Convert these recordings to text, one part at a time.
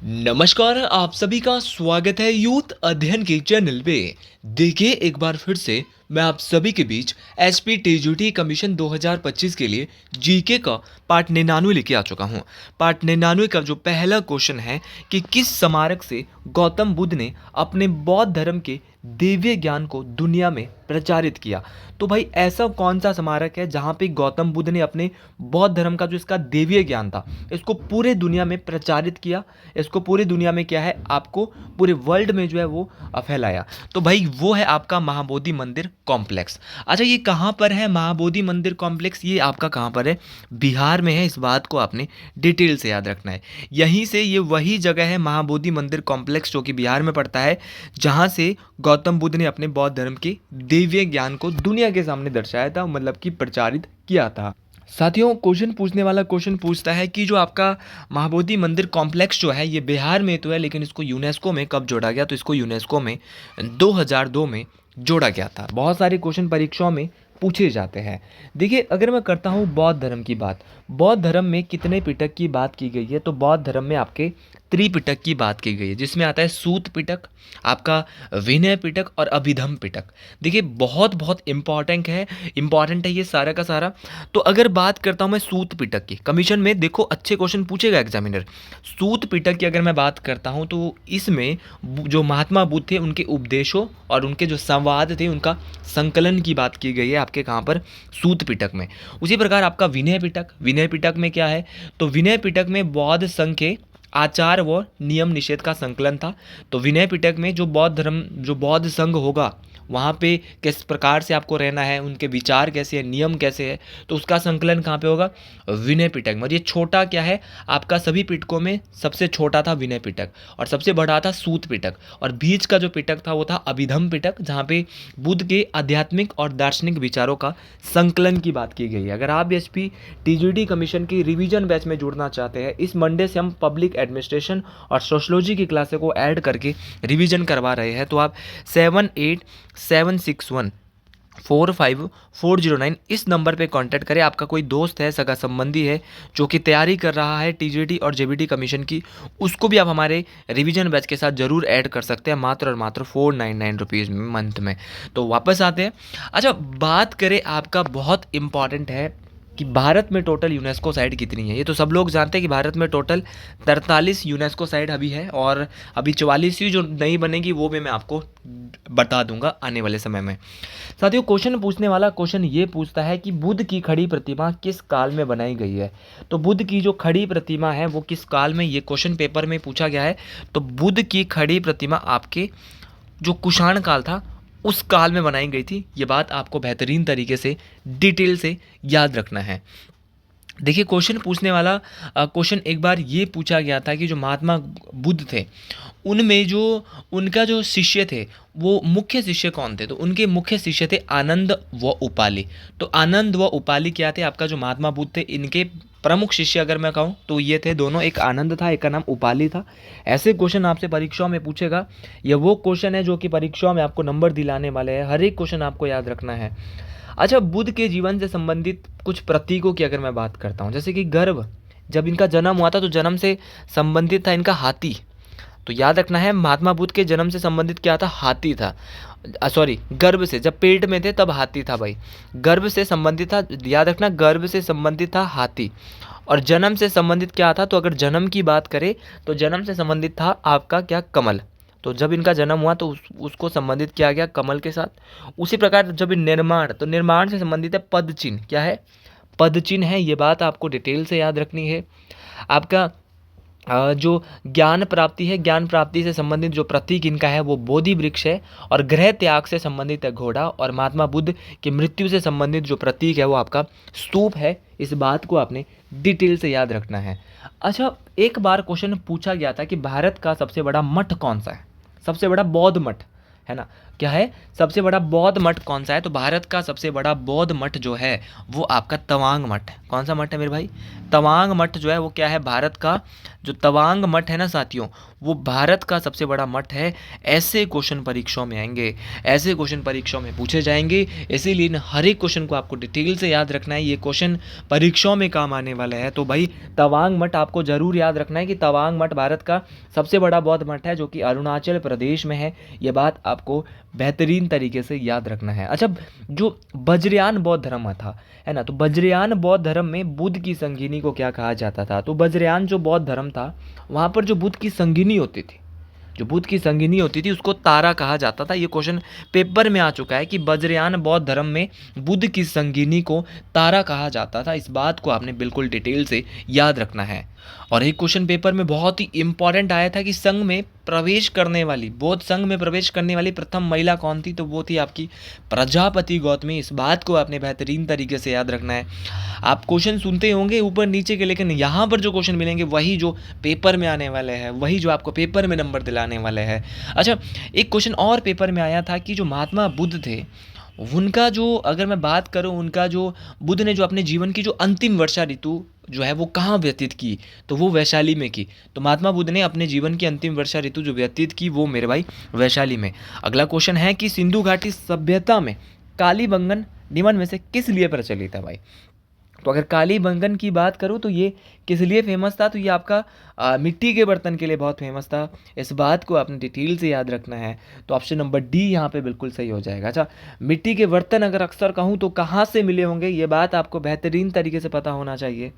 नमस्कार, आप सभी का स्वागत है यूथ अध्ययन के चैनल पे। देखिए एक बार फिर से मैं आप सभी के बीच एसपी टीजीटी कमीशन 2025 के लिए जीके का पार्ट 99 लेके आ चुका हूँ। पार्ट 99 का जो पहला क्वेश्चन है कि किस स्मारक से गौतम बुद्ध ने अपने बौद्ध धर्म के दिव्य ज्ञान को दुनिया में प्रचारित किया। तो भाई ऐसा कौन सा स्मारक है जहाँ पे गौतम बुद्ध ने अपने बौद्ध धर्म का जो इसका दिव्य ज्ञान था इसको पूरे दुनिया में प्रचारित किया, इसको पूरी दुनिया में क्या है आपको पूरे वर्ल्ड में जो है वो फैलाया। तो भाई वो है आपका महाबोधि मंदिर कॉम्प्लेक्स। अच्छा, ये कहाँ पर है महाबोधि मंदिर कॉम्प्लेक्स? ये आपका कहाँ पर है? बिहार में है। इस बात को आपने डिटेल से याद रखना है। यहीं से ये वही जगह है महाबोधि मंदिर कॉम्प्लेक्स जो कि बिहार में पड़ता है, जहाँ से गौतम बुद्ध ने अपने बौद्ध धर्म के दिव्य ज्ञान को दुनिया के सामने दर्शाया था, मतलब कि प्रचारित किया था। साथियों, क्वेश्चन पूछने वाला क्वेश्चन पूछता है कि जो आपका महाबोधि मंदिर कॉम्प्लेक्स जो है ये बिहार में तो है, लेकिन इसको यूनेस्को में कब जोड़ा गया? तो इसको यूनेस्को में 2002 में जोड़ा गया था। बहुत सारे क्वेश्चन परीक्षाओं में पूछे जाते हैं। देखिए, अगर मैं करता हूँ बौद्ध धर्म की बात, बौद्ध धर्म में कितने पिटक की बात की गई है? तो बौद्ध धर्म में आपके त्रिपिटक की बात की गई है, जिसमें आता है सूत पिटक, आपका विनय पिटक और अभिधम पिटक। देखिए बहुत बहुत इंपॉर्टेंट है ये सारा का सारा। तो अगर बात करता हूँ मैं सूत पिटक की, कमीशन में देखो अच्छे क्वेश्चन पूछेगा एग्जामिनर। सूत पिटक की अगर मैं बात करता हूँ तो इसमें जो महात्मा बुद्ध थे उनके उपदेशों और उनके जो संवाद थे उनका संकलन की बात की गई है आपके कहाँ पर? सूत पिटक में। उसी प्रकार आपका विनय पिटक, विनय पिटक में क्या है? तो विनय पिटक में बौद्ध संघ के आचार व नियम निषेध का संकलन था। तो विनय पिटक में जो बौद्ध संघ होगा वहाँ पे किस प्रकार से आपको रहना है, उनके विचार कैसे है, नियम कैसे है, तो उसका संकलन कहाँ पे होगा? विनय पिटक में। और ये छोटा क्या है आपका? सभी पिटकों में सबसे छोटा था विनय पिटक और सबसे बड़ा था सूत पिटक, और बीच का जो पिटक था वो था अभिधम पिटक, जहाँ पे बुद्ध के आध्यात्मिक और दार्शनिक विचारों का संकलन की बात की गई है। अगर आप एसपी टीजीटी कमीशन की रिवीजन बैच में जुड़ना चाहते हैं, इस मंडे से हम पब्लिक एडमिनिस्ट्रेशन और सोशलॉजी की क्लासे को ऐड करके रिवीजन करवा रहे हैं, तो आप 7876145409 इस नंबर पे कांटेक्ट करें। आपका कोई दोस्त है, सगा संबंधी है जो कि तैयारी कर रहा है टीजीटी और जेबीटी कमीशन की, उसको भी आप हमारे रिवीजन बैच के साथ जरूर ऐड कर सकते हैं, मात्र और मात्र 499 रुपीज़ मंथ में। तो वापस आते हैं। अच्छा, बात करें आपका बहुत इंपॉर्टेंट है कि भारत में टोटल यूनेस्को साइट कितनी है। ये तो सब लोग जानते हैं कि भारत में टोटल 43 यूनेस्को साइट अभी है, और अभी 44वीं जो नई बनेगी वो भी मैं आपको बता दूंगा आने वाले समय में। साथियों, क्वेश्चन पूछने वाला क्वेश्चन ये पूछता है कि बुद्ध की खड़ी प्रतिमा किस काल में बनाई गई है? तो बुद्ध की जो खड़ी प्रतिमा है वो किस काल में, ये क्वेश्चन पेपर में पूछा गया है। तो बुद्ध की खड़ी प्रतिमा आपके जो कुषाण काल था उस काल में बनाई गई थी। ये बात आपको बेहतरीन तरीके से डिटेल से याद रखना है। देखिए, क्वेश्चन पूछने वाला क्वेश्चन एक बार ये पूछा गया था कि जो महात्मा बुद्ध थे उनमें जो उनका जो शिष्य थे वो मुख्य शिष्य कौन थे? तो उनके मुख्य शिष्य थे आनंद व उपाली। तो आनंद व उपाली क्या थे? आपका जो महात्मा बुद्ध थे इनके प्रमुख शिष्य अगर मैं कहूँ तो ये थे दोनों, एक आनंद था, एक का नाम उपाली था। ऐसे क्वेश्चन आपसे परीक्षाओं में पूछेगा। यह वो क्वेश्चन है जो कि परीक्षाओं में आपको नंबर दिलाने वाले हैं। हर एक क्वेश्चन आपको याद रखना है। अच्छा, बुद्ध के जीवन से संबंधित कुछ प्रतीकों की अगर मैं बात करता हूँ, जैसे कि गर्भ, जब इनका जन्म हुआ था तो जन्म से संबंधित था इनका हाथी। तो याद रखना है, महात्मा बुद्ध के जन्म से संबंधित क्या था? हाथी था। सॉरी, गर्भ से, जब पेट में थे तब हाथी था भाई। गर्भ से संबंधित था, याद रखना, गर्भ से संबंधित था हाथी। और जन्म से संबंधित क्या था? तो अगर जन्म की बात करें तो जन्म से संबंधित था आपका क्या? कमल। तो जब इनका जन्म हुआ तो उसको संबंधित किया गया कमल के साथ। उसी प्रकार जब निर्माण, तो निर्माण से संबंधित है पद चिन्ह। क्या है? पद चिन्ह है। ये बात आपको डिटेल से याद रखनी है। आपका जो ज्ञान प्राप्ति है, ज्ञान प्राप्ति से संबंधित जो प्रतीक इनका है वो बोधि वृक्ष है, और गृह त्याग से संबंधित है घोड़ा, और महात्मा बुद्ध की मृत्यु से संबंधित जो प्रतीक है वो आपका स्तूप है। इस बात को आपने डिटेल से याद रखना है। अच्छा, एक बार क्वेश्चन पूछा गया था कि भारत का सबसे बड़ा मठ कौन सा है? सबसे बड़ा बौद्ध मठ है ना। क्या है, सबसे बड़ा बौद्ध मठ कौन सा है? तो भारत का सबसे बड़ा बौद्ध मठ जो है वो आपका तवांग मठ है। कौन सा मठ है मेरे भाई? तवांग मठ जो है वो क्या है, भारत का जो तवांग मठ है ना साथियों, वो भारत का सबसे बड़ा मठ है। ऐसे क्वेश्चन परीक्षाओं में आएंगे, ऐसे क्वेश्चन परीक्षाओं में पूछे जाएंगे, इसीलिए इन हर एक क्वेश्चन को आपको डिटेल से याद रखना है। ये क्वेश्चन परीक्षाओं में काम आने वाला है। तो भाई तवांग मठ आपको जरूर याद रखना है कि तवांग मठ भारत का सबसे बड़ा बौद्ध मठ है जो कि अरुणाचल प्रदेश में है। ये बात आपको बेहतरीन तरीके से याद रखना है। अच्छा, जो वज्रयान बौद्ध धर्म था, है ना, तो वज्रयान बौद्ध धर्म में बुद्ध की संगिनी को क्या कहा जाता था? तो वज्रयान जो बौद्ध धर्म था, वहाँ पर जो बुद्ध की संगिनी होती थी, जो बुद्ध की संगिनी होती थी उसको तारा कहा जाता था। ये क्वेश्चन पेपर में आ चुका है कि वज्रयान बौद्ध धर्म में बुद्ध की संगिनी को तारा कहा जाता था। इस बात को आपने बिल्कुल डिटेल से याद रखना है। और एक क्वेश्चन पेपर में बहुत ही इंपॉर्टेंट आया था कि संघ में प्रवेश करने वाली, बौद्ध संघ में प्रवेश करने वाली प्रथम महिला कौन थी? तो वो थी आपकी प्रजापति गौतमी। इस बात को आपने बेहतरीन तरीके से याद रखना है। आप क्वेश्चन सुनते होंगे ऊपर नीचे के, लेकिन यहाँ पर जो क्वेश्चन मिलेंगे वही जो पेपर में आने वाले हैं, वही जो आपको पेपर में नंबर दिलाने वाले हैं। अच्छा, एक क्वेश्चन और पेपर में आया था कि जो महात्मा बुद्ध थे, उनका जो, अगर मैं बात करूं, उनका जो बुद्ध ने जो अपने जीवन की जो अंतिम वर्षा ऋतु जो है वो कहाँ व्यतीत की? तो वो वैशाली में की। तो महात्मा बुद्ध ने अपने जीवन की अंतिम वर्षा ऋतु जो व्यतीत की वो मेरे भाई वैशाली में। अगला क्वेश्चन है कि सिंधु घाटी सभ्यता में कालीबंगन निम्न में से किस लिए प्रचलित है भाई? तो अगर कालीबंगन की बात करूँ तो ये किस लिए फेमस था? तो ये आपका मिट्टी के बर्तन के लिए बहुत फेमस था। इस बात को आपने डिटेल से याद रखना है। तो ऑप्शन नंबर डी यहाँ पे बिल्कुल सही हो जाएगा। अच्छा, मिट्टी के बर्तन अगर अक्सर कहूँ तो कहाँ से मिले होंगे, ये बात आपको बेहतरीन तरीके से पता होना चाहिए।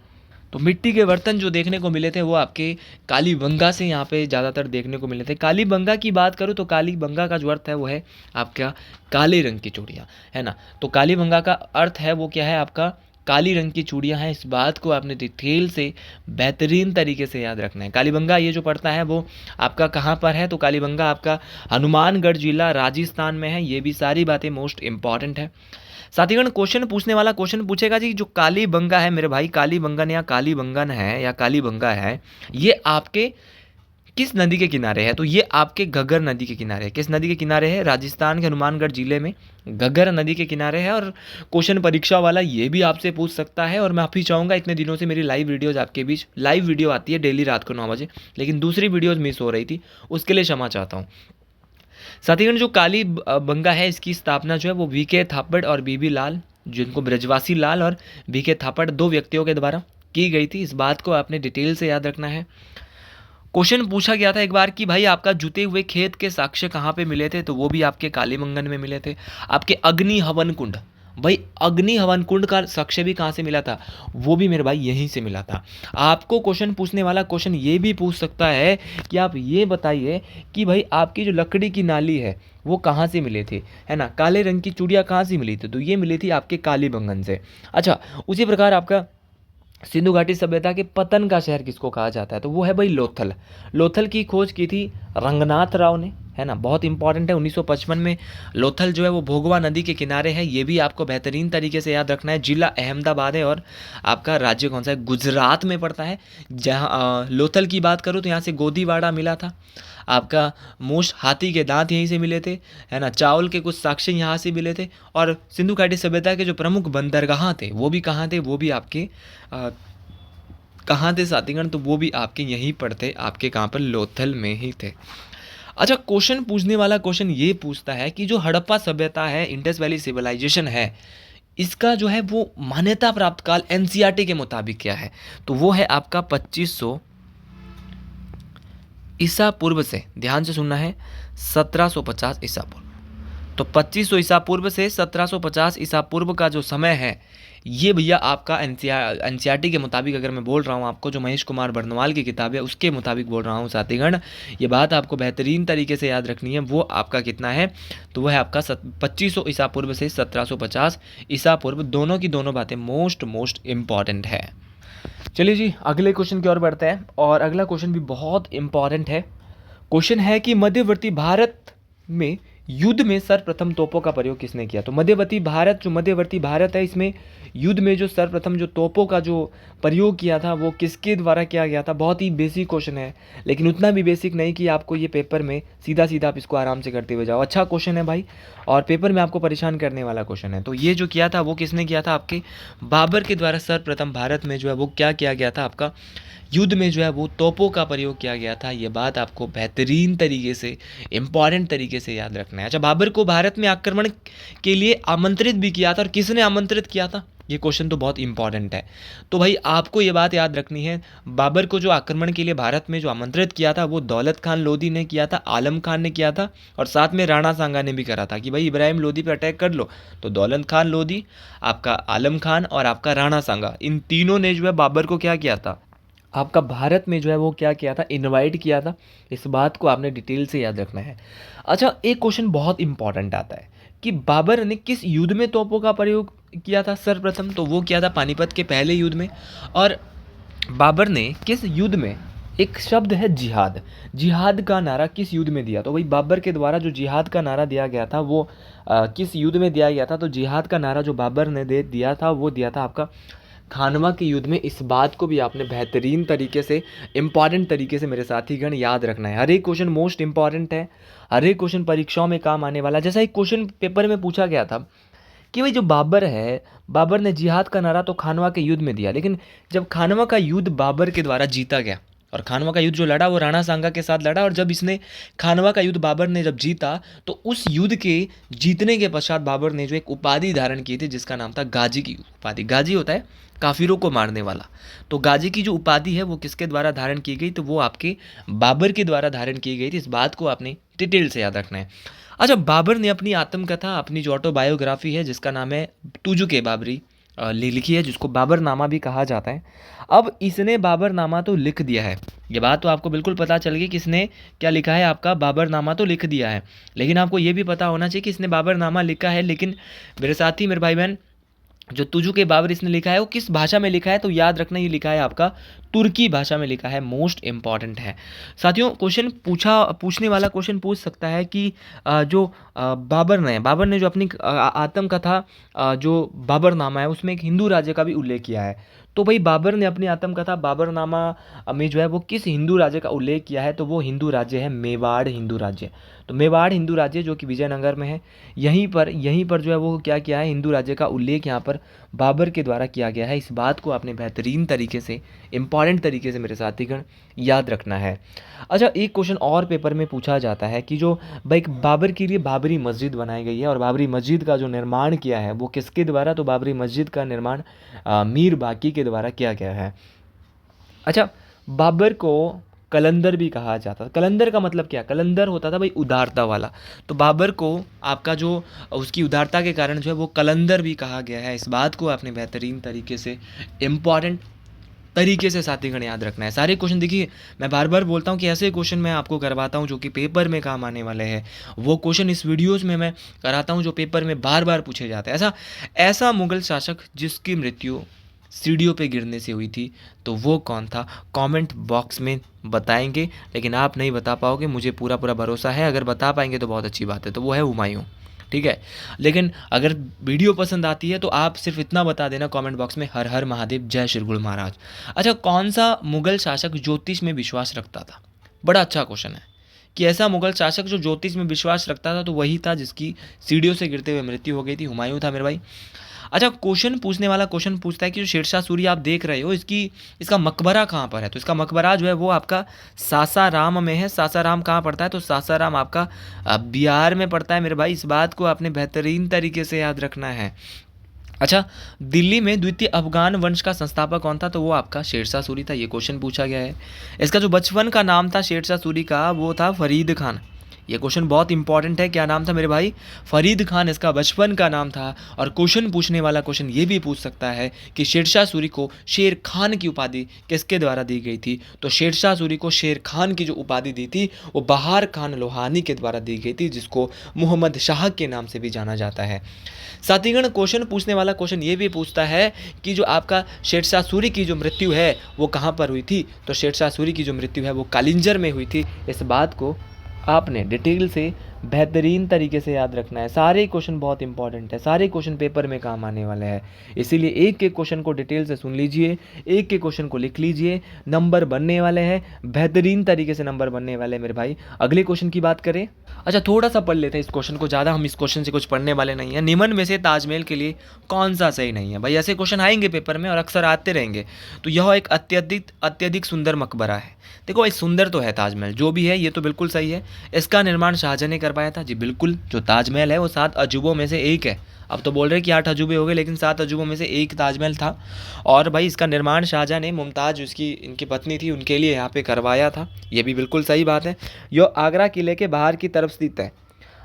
तो मिट्टी के बर्तन जो देखने को मिले थे वो आपके कालीबंगा से यहाँ पे ज़्यादातर देखने को मिले थे। कालीबंगा की बात करूँ तो कालीबंगा का जो अर्थ है वो है आपका काले रंग की चूड़ियाँ, है ना। तो कालीबंगा का अर्थ है वो क्या है, आपका काली रंग की चूड़ियाँ हैं। इस बात को आपने डिटेल से बेहतरीन तरीके से याद रखना है। कालीबंगा ये जो पड़ता है वो आपका कहाँ पर है? तो कालीबंगा आपका हनुमानगढ़ जिला राजस्थान में है। ये भी सारी बातें मोस्ट इंपॉर्टेंट है। साथीगण, क्वेश्चन पूछने वाला क्वेश्चन पूछेगा जी, जो कालीबंगा है मेरे भाई, कालीबंगन या कालीबंगन है या कालीबंगा है, ये आपके किस नदी के किनारे है? तो ये आपके घग्गर नदी के किनारे है। किस नदी के किनारे है? राजस्थान के हनुमानगढ़ जिले में घग्गर नदी के किनारे है। और क्वेश्चन परीक्षा वाला ये भी आपसे पूछ सकता है। और मैं माफ़ी चाहूँगा, इतने दिनों से मेरी लाइव वीडियोज़ आपके बीच, लाइव वीडियो आती है डेली रात को 9 बजे, लेकिन दूसरी वीडियोज़ मिस हो रही थी, उसके लिए क्षमा चाहता हूँ। साथीगण, जो कालीबंगा है इसकी स्थापना जो है वो वीके थापड़ और बीबी लाल, जिनको ब्रजवासी लाल और वीके थापड़, दो व्यक्तियों के द्वारा की गई थी। इस बात को आपने डिटेल से याद रखना है। क्वेश्चन पूछा गया था एक बार कि भाई आपका जुते हुए खेत के साक्ष्य कहाँ पे मिले थे? तो वो भी आपके कालीबंगन में मिले थे। आपके अग्नि हवन कुंड, भाई अग्नि हवन कुंड का साक्ष्य भी कहाँ से मिला था? वो भी मेरे भाई यहीं से मिला था। आपको क्वेश्चन पूछने वाला क्वेश्चन ये भी पूछ सकता है कि आप ये बताइए कि भाई आपकी जो लकड़ी की नाली है वो कहाँ से मिले थे, है ना। काले रंग की चूड़ियाँ कहाँ से मिली थी? तो ये मिली थी आपके कालीबंगन से। अच्छा, उसी प्रकार आपका सिंधु घाटी सभ्यता के पतन का शहर किसको कहा जाता है? तो वो है भाई लोथल। लोथल की खोज की थी रंगनाथ राव ने, है ना, बहुत इंपॉर्टेंट है। 1955 में लोथल जो है वो भोगवा नदी के किनारे है। ये भी आपको बेहतरीन तरीके से याद रखना है। जिला अहमदाबाद है और आपका राज्य कौन सा है? गुजरात में पड़ता है। जहाँ लोथल की बात करूँ तो यहाँ से गोदीवाड़ा मिला था। आपका मोस्ट हाथी के दांत यहीं से मिले थे, है ना। चावल के कुछ साक्ष्य यहाँ से मिले थे। और सिंधु घाटी सभ्यता के जो प्रमुख बंदरगाह थे वो भी कहाँ थे? वो भी आपके कहाँ थे साथीगण? तो वो भी आपके यहीं पर थे, आपके कहाँ पर? लोथल में ही थे। अच्छा, क्वेश्चन पूछने वाला क्वेश्चन ये पूछता है कि जो हड़प्पा सभ्यता है, इंडस वैली सिविलाइजेशन है, इसका जो है वो मान्यता प्राप्त काल एनसीईआरटी के मुताबिक क्या है? तो वो है आपका 2500 ईसा पूर्व से, ध्यान से सुनना है, 1750 ईसा पूर्व। तो 2500 ईसा पूर्व से 1750 ईसा पूर्व का जो समय है ये भैया आपका एनसीईआरटी के मुताबिक, अगर मैं बोल रहा हूँ आपको, जो महेश कुमार बर्नवाल की किताब है उसके मुताबिक बोल रहा हूँ साथीगण, ये बात आपको बेहतरीन तरीके से याद रखनी है। वो आपका कितना है? तो वह है आपका 2500 ईसा पूर्व से 1750 ईसा पूर्व। दोनों की दोनों बातें मोस्ट इम्पॉर्टेंट है। चलिए जी, अगले क्वेश्चन की ओर बढ़ते हैं। और अगला क्वेश्चन भी बहुत इंपॉर्टेंट है। क्वेश्चन है कि मध्यवर्ती भारत में युद्ध में सर्वप्रथम तोपों का प्रयोग किसने किया? तो मध्यवर्ती भारत है, इसमें युद्ध में जो सर्वप्रथम जो तोपों का जो प्रयोग किया था वो किसके द्वारा किया गया था? बहुत ही बेसिक क्वेश्चन है, लेकिन उतना भी बेसिक नहीं कि आपको ये पेपर में सीधा सीधा आप इसको आराम से करते हुए जाओ। अच्छा क्वेश्चन है भाई, और पेपर में आपको परेशान करने वाला क्वेश्चन है। तो ये जो किया था वो किसने किया था? आपके बाबर के द्वारा सर्वप्रथम भारत में जो है वो क्या किया गया था? आपका युद्ध में जो है वो तोपों का प्रयोग किया गया था। ये बात आपको बेहतरीन तरीके से, इम्पॉर्टेंट तरीके से याद रखना है। अच्छा, बाबर को भारत में आक्रमण के लिए आमंत्रित भी किया था, और किसने आमंत्रित किया था? ये क्वेश्चन तो बहुत इंपॉर्टेंट है। तो भाई आपको ये बात याद रखनी है, बाबर को जो आक्रमण के लिए भारत में जो आमंत्रित किया था वो दौलत खान लोधी ने किया था, आलम खान ने किया था, और साथ में राणा सांगा ने भी करा था कि भाई इब्राहिम लोधी पे अटैक कर लो। तो दौलत खान लोधी, आपका आलम खान और आपका राणा सांगा, इन तीनों ने जो है बाबर को क्या किया था? आपका भारत में जो है वो क्या किया था? इनवाइट किया था। इस बात को आपने डिटेल से याद रखना है। अच्छा, एक क्वेश्चन बहुत इंपॉर्टेंट आता है कि बाबर ने किस युद्ध में तोपों का प्रयोग किया था सर्वप्रथम? तो वो किया था पानीपत के पहले युद्ध में। और बाबर ने किस युद्ध में, एक शब्द है जिहाद, जिहाद का नारा किस युद्ध में दिया? तो भाई बाबर के द्वारा जो जिहाद का नारा दिया गया था वो किस युद्ध में दिया गया था? तो जिहाद का नारा जो बाबर ने दे दिया था वो दिया था आपका खानवा के युद्ध में। इस बात को भी आपने बेहतरीन तरीके से, इंपॉर्टेंट तरीके से मेरे साथीगण याद रखना है। हर एक क्वेश्चन मोस्ट इंपॉर्टेंट है, हर एक क्वेश्चन परीक्षाओं में काम आने वाला। जैसा एक क्वेश्चन पेपर में पूछा गया था कि भाई जो बाबर है, बाबर ने जिहाद का नारा तो खानवा के युद्ध में दिया, लेकिन जब खानवा का युद्ध बाबर के द्वारा जीता गया, और खानवा का युद्ध जो लड़ा वो राणा सांगा के साथ लड़ा, और जब इसने खानवा का युद्ध बाबर ने जब जीता तो उस युद्ध के जीतने के पश्चात बाबर ने जो एक उपाधि धारण की थी जिसका नाम था गाजी की उपाधि। गाजी होता है काफिरों को मारने वाला। तो गाजी की जो उपाधि है वो किसके द्वारा धारण की गई? तो वो आपके बाबर के द्वारा धारण की गई थी। इस बात को आपने डिटेल से याद रखना है। अच्छा, बाबर ने अपनी आत्मकथा, अपनी जो ऑटोबायोग्राफी है जिसका नाम है तुजुक-ए बाबरी, लिखी है, जिसको बाबरनामा भी कहा जाता है। अब इसने बाबरनामा तो लिख दिया है, ये बात तो आपको बिल्कुल पता चल गई कि इसने क्या लिखा है, आपका बाबरनामा तो लिख दिया है, लेकिन आपको ये भी पता होना चाहिए कि इसने बाबरनामा लिखा है, लेकिन मेरे साथी, मेरे भाई बहन, जो तुजुक-ए बाबर इसने लिखा है वो किस भाषा में लिखा है? तो याद रखना, ये लिखा है आपका तुर्की भाषा में लिखा है। मोस्ट इंपॉर्टेंट है साथियों। क्वेश्चन पूछने वाला क्वेश्चन पूछ सकता है कि बाबर ने जो अपनी आत्मकथा, जो बाबरनामा है, उसमें एक हिंदू राज्य का भी उल्लेख किया है। तो भाई बाबर ने अपनी आत्मकथा बाबरनामा में जो है वो किस हिंदू राज्य का उल्लेख किया है? तो वो हिंदू राज्य है मेवाड़ हिंदू राज्य। तो मेवाड़ हिंदू राज्य जो कि विजयनगर में है, यहीं पर जो है वो क्या किया है? हिंदू राज्य का उल्लेख यहाँ पर बाबर के द्वारा किया गया है। इस बात को आपने बेहतरीन तरीके से, इंपॉर्टेंट तरीके से मेरे साथीगण याद रखना है। अच्छा, एक क्वेश्चन और पेपर में पूछा जाता है कि जो भाई बाबर के लिए बाबरी मस्जिद बनाई गई है, और बाबरी मस्जिद का जो निर्माण किया है वो किसके द्वारा? तो बाबरी मस्जिद का निर्माण मीर बाकी के द्वारा किया गया है। अच्छा, बाबर को कलंदर भी कहा जाता था। कलंदर का मतलब क्या? कलंदर होता था भाई उदारता वाला। तो बाबर को आपका जो उसकी उदारता के कारण जो है वो कलंदर भी कहा गया है। इस बात को आपने बेहतरीन तरीके से, इम्पॉर्टेंट तरीके से साथीगण याद रखना है। सारे क्वेश्चन देखिए, मैं बार बार बोलता हूँ कि ऐसे क्वेश्चन मैं आपको करवाता हूँ जो कि पेपर में काम आने वाले हैं। वो क्वेश्चन इस वीडियोज़ में मैं कराता हूँ जो पेपर में बार बार पूछे जाते हैं। ऐसा मुगल शासक जिसकी मृत्यु सीढ़ियों पे गिरने से हुई थी, तो वो कौन था? कमेंट बॉक्स में बताएंगे, लेकिन आप नहीं बता पाओगे, मुझे पूरा पूरा भरोसा है। अगर बता पाएंगे तो बहुत अच्छी बात है, तो वो है हुमायूं। ठीक है, लेकिन अगर वीडियो पसंद आती है तो आप सिर्फ इतना बता देना कमेंट बॉक्स में, हर हर महादेव, जय श्री गुरु महाराज। अच्छा, कौन सा मुगल शासक ज्योतिष में विश्वास रखता था? बड़ा अच्छा क्वेश्चन है कि ऐसा मुगल शासक जो ज्योतिष में विश्वास रखता था, तो वही था जिसकी सीढ़ियों से गिरते हुए मृत्यु हो गई थी, हुमायूं था मेरे भाई। अच्छा, क्वेश्चन पूछने वाला क्वेश्चन पूछता है कि जो शेरशाह सूरी आप देख रहे हो, इसका मकबरा कहाँ पर है? तो इसका मकबरा जो है वो आपका सासाराम में है। सासाराम कहाँ पड़ता है? तो सासाराम आपका बिहार में पड़ता है मेरे भाई। इस बात को आपने बेहतरीन तरीके से याद रखना है। अच्छा, दिल्ली में द्वितीय अफगान वंश का संस्थापक कौन था? तो वो आपका शेरशाह सूरी था। ये क्वेश्चन पूछा गया है। इसका जो बचपन का नाम था शेरशाह सूरी का, वो था फरीद खान। ये क्वेश्चन बहुत इंपॉर्टेंट है। क्या नाम था मेरे भाई? फरीद खान इसका बचपन का नाम था। और क्वेश्चन पूछने वाला क्वेश्चन ये भी पूछ सकता है कि शेरशाह सूरी को शेर खान की उपाधि किसके द्वारा दी गई थी? तो शेरशाह सूरी को शेर खान की जो उपाधि दी थी वो बहार खान लोहानी के द्वारा दी गई थी, जिसको मोहम्मद शाह के नाम से भी जाना जाता है। साथीगण, क्वेश्चन पूछने वाला क्वेश्चन ये भी पूछता है कि जो आपका शेरशाह सूरी की जो मृत्यु है वो कहाँ पर हुई थी? तो शेरशाह सूरी की जो मृत्यु है वो कालिंजर में हुई थी। इस बात को आपने डिटेल से बेहतरीन तरीके से याद रखना है। सारे क्वेश्चन बहुत इंपॉर्टेंट है, सारे क्वेश्चन पेपर में काम आने वाले हैं, इसीलिए एक एक क्वेश्चन को डिटेल से सुन लीजिए, एक एक क्वेश्चन को लिख लीजिए। नंबर बनने वाले हैं, बेहतरीन तरीके से नंबर बनने वाले हैं मेरे भाई। अगले क्वेश्चन की बात करें, अच्छा थोड़ा सा पढ़ लेते हैं इस क्वेश्चन को, ज़्यादा हम इस क्वेश्चन से कुछ पढ़ने वाले नहीं है। निम्न में से ताजमहल के लिए कौन सा सही नहीं है? भाई ऐसे क्वेश्चन आएंगे पेपर में और अक्सर आते रहेंगे। तो यह एक अत्यधिक अत्यधिक सुंदर मकबरा है। देखो भाई सुंदर तो है ताजमहल, जो भी है ये तो बिल्कुल सही है। इसका निर्माण शाहजहां ने करवाया था। जी बिल्कुल, जो ताजमहल है वो 7 अजूबों में से एक है। अब तो बोल रहे हैं कि 8 अजूबे हो गए, लेकिन 7 अजूबों में से एक ताजमहल था। और भाई इसका निर्माण शाहजहां ने मुमताज़ उसकी इनकी पत्नी थी उनके लिए यहाँ पे करवाया था। ये भी बिल्कुल सही बात है। यह आगरा किले के बाहर की तरफ स्थित है।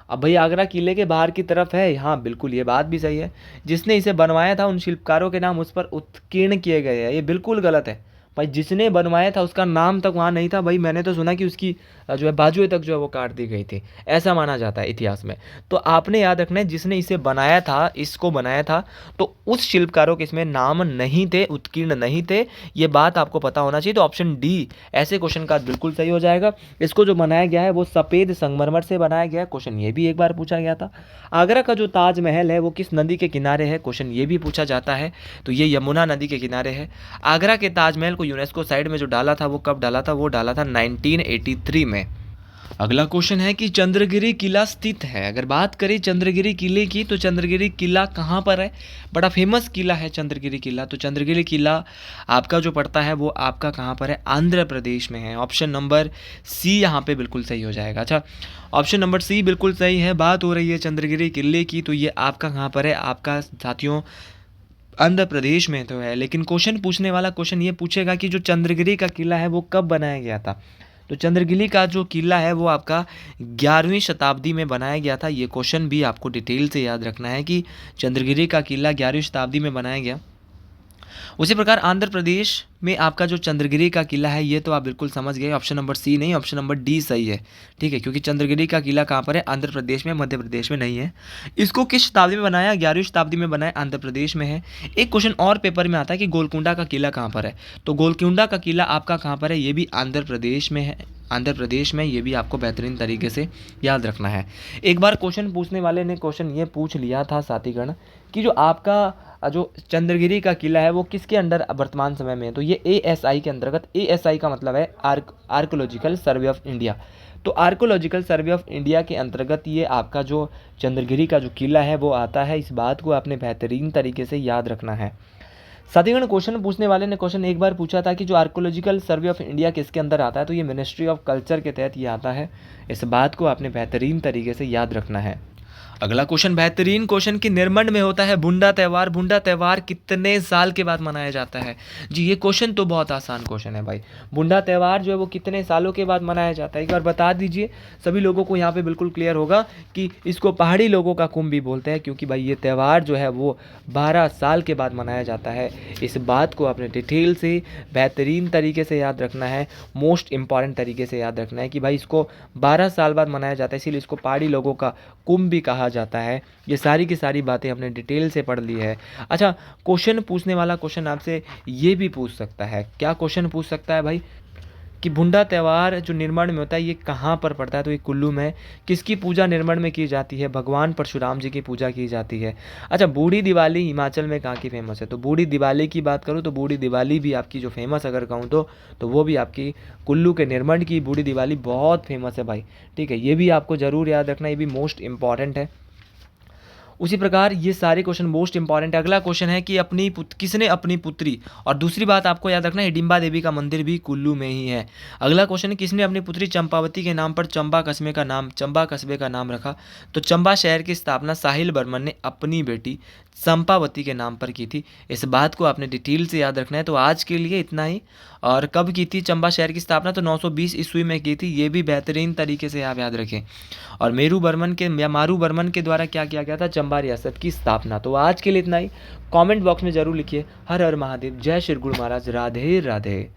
अब भाई आगरा किले के बाहर की तरफ है, हाँ बिल्कुल ये बात भी सही है। जिसने इसे बनवाया था उन शिल्पकारों के नाम उस पर उत्कीर्ण किए गए हैं, ये बिल्कुल गलत है। भाई जिसने बनवाया था उसका नाम तक वहाँ नहीं था। भाई मैंने तो सुना कि उसकी जो है बाजुएं तक जो है वो काट दी गई थी, ऐसा माना जाता है इतिहास में। तो आपने याद रखना है जिसने इसे बनाया था, इसको बनाया था, तो उस शिल्पकारों के इसमें नाम नहीं थे, उत्कीर्ण नहीं थे, ये बात आपको पता होना चाहिए। तो ऑप्शन डी ऐसे क्वेश्चन का बिल्कुल सही हो जाएगा। इसको जो बनाया गया है वो सफ़ेद संगमरमर से बनाया गया है। क्वेश्चन ये भी एक बार पूछा गया था। आगरा का जो ताजमहल है वो किस नदी के किनारे है? क्वेश्चन ये भी पूछा जाता है। तो ये यमुना नदी के किनारे है। आगरा के ताजमहल को यूनेस्को साइट में जो डाला था वो कब डाला था? वो डाला था 1983 में। अगला क्वेश्चन है कि चंद्रगिरी किला स्थित है। अगर बात करें चंद्रगिरी किले की, तो चंद्रगिरी किला कहाँ पर है? बड़ा फेमस किला है चंद्रगिरी किला। तो चंद्रगिरी किला आपका जो पड़ता है वो आपका कहाँ पर है? आंध्र प्रदेश में है। ऑप्शन नंबर सी यहाँ पे बिल्कुल सही हो जाएगा। अच्छा ऑप्शन नंबर सी बिल्कुल सही है। बात हो रही है चंद्रगिरी किले की, तो ये आपका कहाँ पर है? आपका साथियों आंध्र प्रदेश में तो है। लेकिन क्वेश्चन पूछने वाला क्वेश्चन ये पूछेगा कि जो चंद्रगिरी का किला है वो कब बनाया गया था? तो चंद्रगिरी का जो किला है वो आपका 11वीं शताब्दी में बनाया गया था। ये क्वेश्चन भी आपको डिटेल से याद रखना है कि चंद्रगिरी का किला 11वीं शताब्दी में बनाया गया। उसी प्रकार आंध्र प्रदेश में आपका जो चंद्रगिरी का किला है ये तो आप बिल्कुल समझ गए। ऑप्शन नंबर सी नहीं, ऑप्शन नंबर डी सही है। ठीक है, क्योंकि चंद्रगिरी का किला कहाँ पर है? आंध्र प्रदेश में, मध्य प्रदेश में नहीं है। इसको किस शताब्दी में बनाया? 11वीं शताब्दी में बनाया, आंध्र प्रदेश में है। एक क्वेश्चन और पेपर में आता है कि गोलकुंडा का किला कहाँ पर है? तो गोलकुंडा का किला आपका कहाँ पर है? ये भी आंध्र प्रदेश में है। आंध्र प्रदेश में, ये भी आपको बेहतरीन तरीके से याद रखना है। एक बार क्वेश्चन पूछने वाले ने क्वेश्चन ये पूछ लिया था साथीगण कि जो आपका जो चंद्रगिरी का किला है वो किसके अंडर वर्तमान समय में है? तो ये एएसआई के अंतर्गत, एएसआई का मतलब है आर्कोलॉजिकल सर्वे ऑफ इंडिया। तो आर्कोलॉजिकल सर्वे ऑफ इंडिया के अंतर्गत ये आपका जो चंद्रगिरी का जो किला है वो आता है। इस बात को आपने बेहतरीन तरीके से याद रखना है। साथीगण क्वेश्चन पूछने वाले ने क्वेश्चन एक बार पूछा था कि जो आर्कोलॉजिकल सर्वे ऑफ इंडिया किसके अंदर आता है? तो ये मिनिस्ट्री ऑफ कल्चर के तहत ये आता है। इस बात को आपने बेहतरीन तरीके से याद रखना है। अगला क्वेश्चन बेहतरीन क्वेश्चन की निर्मंड में होता है बुंडा त्यौहार। बुंडा त्यौहार कितने साल के बाद मनाया जाता है? जी ये क्वेश्चन तो बहुत आसान क्वेश्चन है भाई। बुंडा त्यौहार जो है वो कितने सालों के बाद मनाया जाता है? एक बार बता दीजिए, सभी लोगों को यहाँ पे बिल्कुल क्लियर होगा कि इसको पहाड़ी लोगों का कुंभ भी बोलते हैं, क्योंकि भाई ये त्यौहार जो है वो 12 साल के बाद मनाया जाता है। इस बात को आपने डिटेल से बेहतरीन तरीके से याद रखना है, मोस्ट इंपॉर्टेंट तरीके से याद रखना है कि भाई इसको 12 साल बाद मनाया जाता है, इसीलिए इसको पहाड़ी लोगों का कुंभ भी कहा जाता है। ये सारी की सारी बातें हमने डिटेल से पढ़ ली है। अच्छा क्वेश्चन पूछने वाला क्वेश्चन आपसे ये भी पूछ सकता है, क्या क्वेश्चन पूछ सकता है भाई कि बुंडा त्यौहार जो निर्मंड में होता है ये कहाँ पर पड़ता है? तो ये कुल्लू में। किसकी पूजा निर्मंड में की जाती है? भगवान परशुराम जी की पूजा की जाती है। अच्छा बूढ़ी दिवाली हिमाचल में कहाँ की फेमस है? तो बूढ़ी दिवाली की बात करूँ तो बूढ़ी दिवाली भी आपकी जो फेमस अगर कहूँ तो वो भी आपकी कुल्लू के निर्मंड की बूढ़ी दिवाली बहुत फेमस है भाई। ठीक है, ये भी आपको ज़रूर याद रखना, ये भी मोस्ट इंपॉर्टेंट है। उसी प्रकार ये सारे क्वेश्चन मोस्ट इंपॉर्टेंट है। अगला क्वेश्चन है कि किसने अपनी पुत्री, और दूसरी बात आपको याद रखना है हिडिंबा देवी का मंदिर भी कुल्लू में ही है। अगला क्वेश्चन है किसने अपनी पुत्री चंपावती के नाम पर चंबा कस्बे का नाम रखा? तो चंबा शहर की स्थापना साहिल बर्मन ने अपनी बेटी चंपावती के नाम पर की थी। इस बात को आपने डिटेल से याद रखना है। तो आज के लिए इतना ही। और कब की थी चंबा शहर की स्थापना? तो 920 ईस्वी में की थी। ये भी बेहतरीन तरीके से आप याद रखें। और मारू बर्मन के द्वारा क्या किया गया था? चंबा रियासत की स्थापना। तो आज के लिए इतना ही। कमेंट बॉक्स में जरूर लिखिए हर हर महादेव, जय श्री गुरु महाराज, राधे राधे।